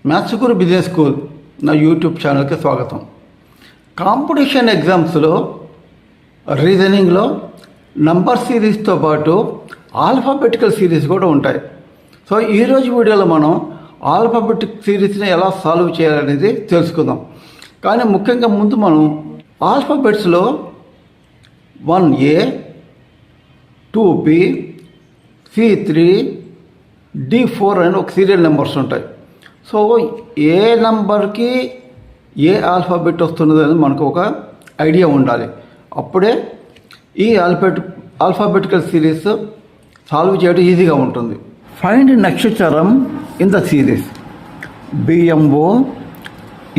Maths గురు business school నా YouTube ఛానల్కి స్వాగతం. కాంపిటీషన్ ఎగ్జామ్స్లో రీజనింగ్లో నంబర్ సిరీస్తో పాటు ఆల్ఫాబెటికల్ సిరీస్ కూడా ఉంటాయి. సో ఈరోజు వీడియోలో మనం ఆల్ఫాబెటిక్ సిరీస్ని ఎలా సాల్వ్ చేయాలనేది తెలుసుకుందాం. కానీ ముఖ్యంగా ముందు మనం ఆల్ఫాబెట్స్లో 1A 2B C3 D4 అని ఒక సీరియల్ నెంబర్స్ ఉంటాయి. సో ఏ నంబర్కి ఏ ఆల్ఫాబెట్ వస్తున్నది అని మనకు ఒక ఐడియా ఉండాలి. అప్పుడే ఈ ఆల్ఫాబెటికల్ సిరీస్ సాల్వ్ చేయడం ఈజీగా ఉంటుంది. ఫైండ్ నక్షత్రం in the series BMO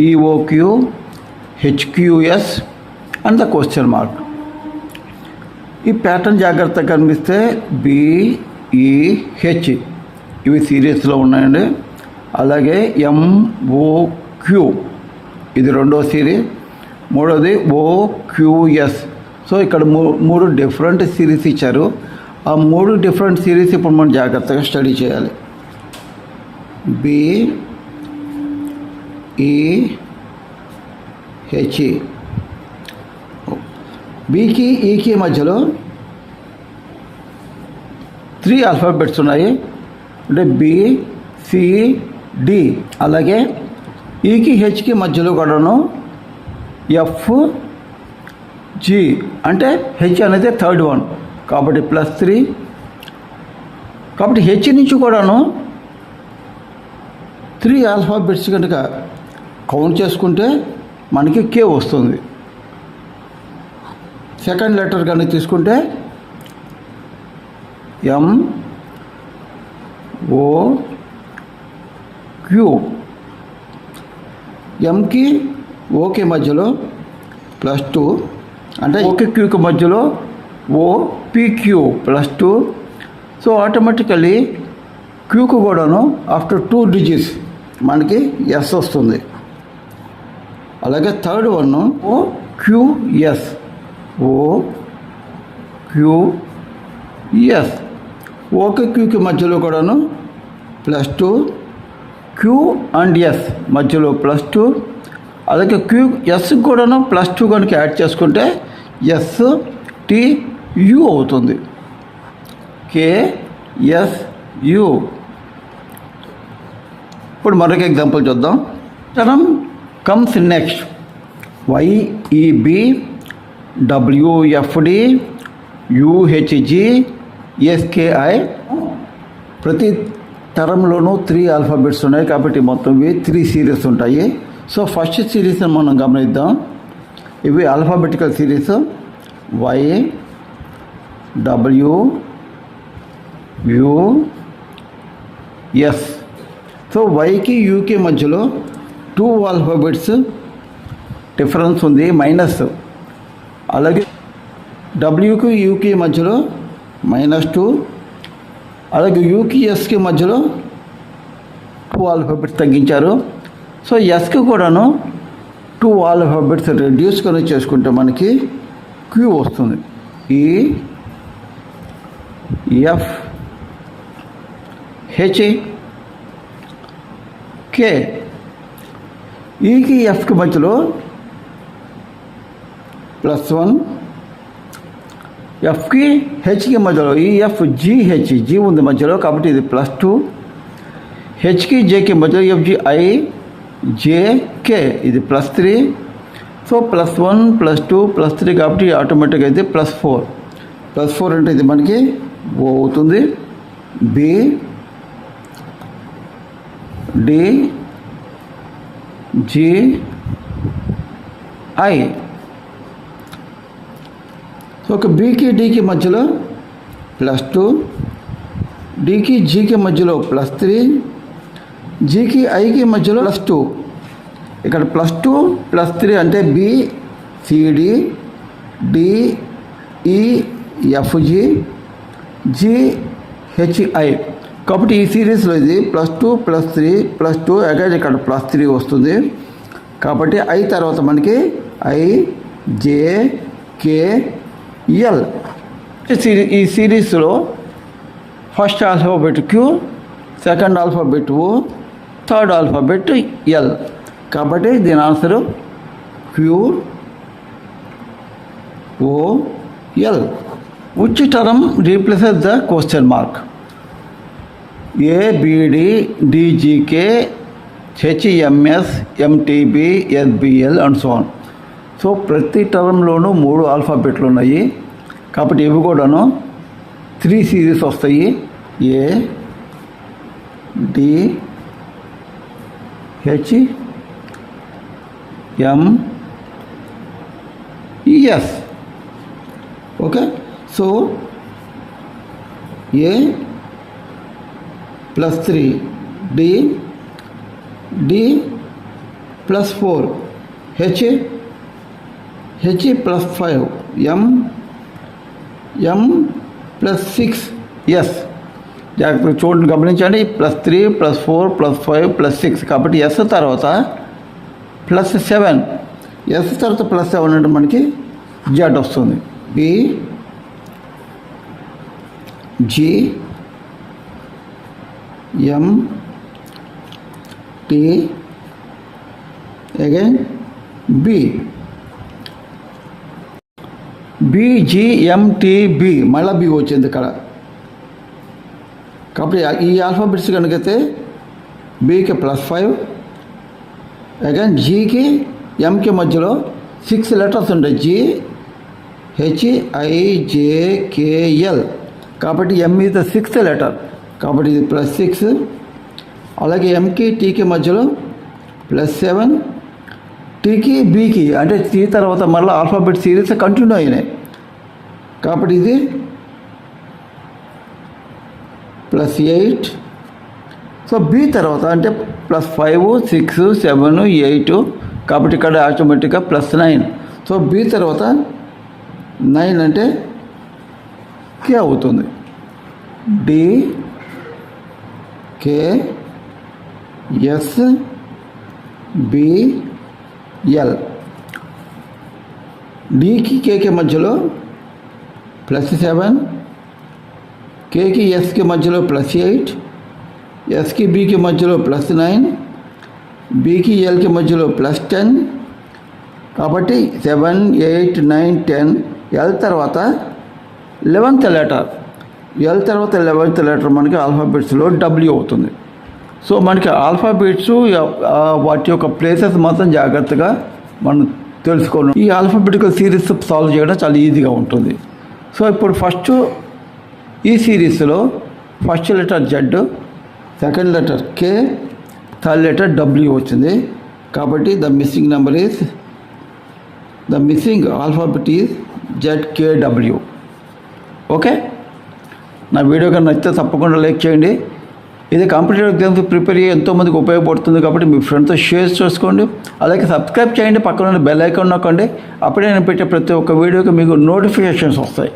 EOQ HQS and the question mark. ఈ ప్యాటర్న్ జాగ్రత్తగా కనిపిస్తే BEH ఇవి సిరీస్లో ఉన్నాయండి. అలాగే MOQ ఇది రెండో సిరీస్, మూడోది OQS. సో ఇక్కడ మూడు డిఫరెంట్ సిరీస్ ఇచ్చారు. ఆ మూడు డిఫరెంట్ సిరీస్ ఇప్పుడు మనం జాగ్రత్తగా స్టడీ చేయాలి. BEH బీకి ఈకి మధ్యలో 3 ఆల్ఫాబెట్స్ ఉన్నాయి. అంటే BCD. అలాగే ఈకి హెచ్కి మధ్యలో కూడాను FG. అంటే హెచ్ అనేది థర్డ్ వన్ కాబట్టి +3. కాబట్టి హెచ్ నుంచి కూడాను 3 ఆల్ఫాబెట్స్ కనుక కౌంట్ చేసుకుంటే మనకి K వస్తుంది. సెకండ్ లెటర్ కానీ తీసుకుంటే MOQ. ఎంకి ఓకే మధ్యలో +2. అంటే ఓకే క్యూకి మధ్యలో OPQ +2. సో ఆటోమేటికలీ క్యూకు కూడాను ఆఫ్టర్ 2 డిజిట్స్ మనకి S వస్తుంది. అలాగే థర్డ్ వన్ OQS. OQS ఓకే క్యూకి మధ్యలో కూడాను +2. క్యూ అండ్ ఎస్ మధ్యలో +2. అలాగే క్యూ ఎస్ కూడాను +2 కనుక యాడ్ చేసుకుంటే STU అవుతుంది. KSU. ఇప్పుడు మరొక ఎగ్జాంపుల్ చూద్దాం. Term comes next YEB WFD UHG SKI. ప్రతి టర్మ్లోనూ 3 ఆల్ఫాబెట్స్ ఉన్నాయి కాబట్టి మొత్తం ఇవి 3 సిరీస్ ఉంటాయి. సో ఫస్ట్ సిరీస్ మనం గమనిద్దాం. ఇవి ఆల్ఫాబెటికల్ సిరీస్ YWUS. సో వైకి యూకి మధ్యలో 2 ఆల్ఫాబెట్స్ డిఫరెన్స్ ఉంది మైనస్. అలాగే డబ్ల్యూకి యూకి మధ్యలో -2. అలాగే యూకి ఎస్కి మధ్యలో 2 ఆల్ఫాబెట్స్ తగ్గించారు. సో ఎస్కి కూడాను 2 ఆల్ఫాబెట్స్ రెడ్యూస్ కనుక చేసుకుంటే మనకి క్యూ వస్తుంది. EFHK. ఈకి ఎఫ్కి మధ్యలో +1. ఎఫ్కి హెచ్కి మధ్యలో EFGH జీ ఉంది మధ్యలో కాబట్టి ఇది +2. హెచ్కి జేకి మధ్యలో FGIJK ఇది +3. సో +1 +2 +3 కాబట్టి ఆటోమేటిక్గా అయితే +4. +4 అంటే ఇది మనకి O అవుతుంది. BDGI. సో ఒక బీకి డీకి మధ్యలో +2. డీకి జీకి మధ్యలో +3. జీకి ఐకి మధ్యలో +2. ఇక్కడ +2 +3 అంటే BCD DEFG GHI. కాబట్టి ఈ సిరీస్లో ఇది +2 +3 +2 అగైన్ ఇక్కడ +3 వస్తుంది. కాబట్టి I తర్వాత మనకి IJKL. ఈ సిరీస్లో first alphabet Q, second alphabet O, third alphabet L. కాబట్టి దీని answer Q O L. Which term replaces the question mark? ABD DGK HMS MTB SBL and so on. So ప్రతి టర్మ్లోనూ 3 ఆల్ఫాబెట్లు ఉన్నాయి. కాబట్టి ఇవి కూడాను 3 సిరీస్ వస్తాయి. A D H M S. Okay, so A +3, D +4, H +5, M +6, S. జాగ్రత్తగా చూడండి, గమనించండి. +3, +4, +5, +6. కాబట్టి ఎస్ తర్వాత +7. ఎస్ తర్వాత +7 అంటే మనకి జెడ్ వస్తుంది. B G M T again B. BGMTB మళ్ళీ బి వచ్చింది ఇక్కడ. కాబట్టి ఈ ఆల్ఫాబెట్స్ కనుకైతే బికి +5, అగైన్ జీకి ఎంకి మధ్యలో 6 లెటర్స్ ఉంటాయి. G HIJKL. కాబట్టి ఎం ఈజ్ ద 6th లెటర్. కాబట్టి ఇది +6. అలాగే ఎంకి టీకి మధ్యలో +7, టీకి బీకి అంటే టీ తర్వాత మళ్ళీ ఆల్ఫాబెట్ సిరీస్ కంటిన్యూ అయినాయి. కాబట్టి ఇది +8. సో బి తర్వాత అంటే +5, 6, 7, 8. కాబట్టి ఇక్కడ ఆటోమేటిక్గా +9. సో బి తర్వాత 9 అంటే కే అవుతుంది. D K S B L. డికి కేకి మధ్యలో +7, కేకి ఎస్కి మధ్యలో +8, ఎస్కి బికి మధ్యలో +9, బికి ఎల్కి మధ్యలో +10. కాబట్టి 7, 8, 9, 10. ఎల్ తర్వాత 11th లెటర్. ఎల్ తర్వాత 11th లెటర్ మనకి ఆల్ఫాబెట్స్లో డబ్ల్యూ అవుతుంది. సో మనకి ఆల్ఫాబెట్స్ వాటి యొక్క ప్లేసెస్ మాత్రం జాగ్రత్తగా మనం తెలుసుకోవాలి. ఈ ఆల్ఫాబెటికల్ సిరీస్ సాల్వ్ చేయడం చాలా ఈజీగా ఉంటుంది. సో ఇప్పుడు ఫస్ట్ ఈ సిరీస్లో first letter Z, second letter K, third letter W వచ్చింది. కాబట్టి the missing alphabet is ZKW. Okay, నా వీడియో కన్నా నచ్చితే తప్పకుండా లైక్ చేయండి. ఇది కాంపిటేటివ్ ఎగ్జామ్స్ ప్రిపేర్ అయ్యి ఎంతోమందికి ఉపయోగపడుతుంది. కాబట్టి మీ ఫ్రెండ్స్తో షేర్ చేసుకోండి. అలాగే సబ్స్క్రైబ్ చేయండి, పక్కన బెల్ ఐకాన్ నొక్కండి. అప్పుడే నేను పెట్టే ప్రతి ఒక్క వీడియోకి మీకు నోటిఫికేషన్స్ వస్తాయి.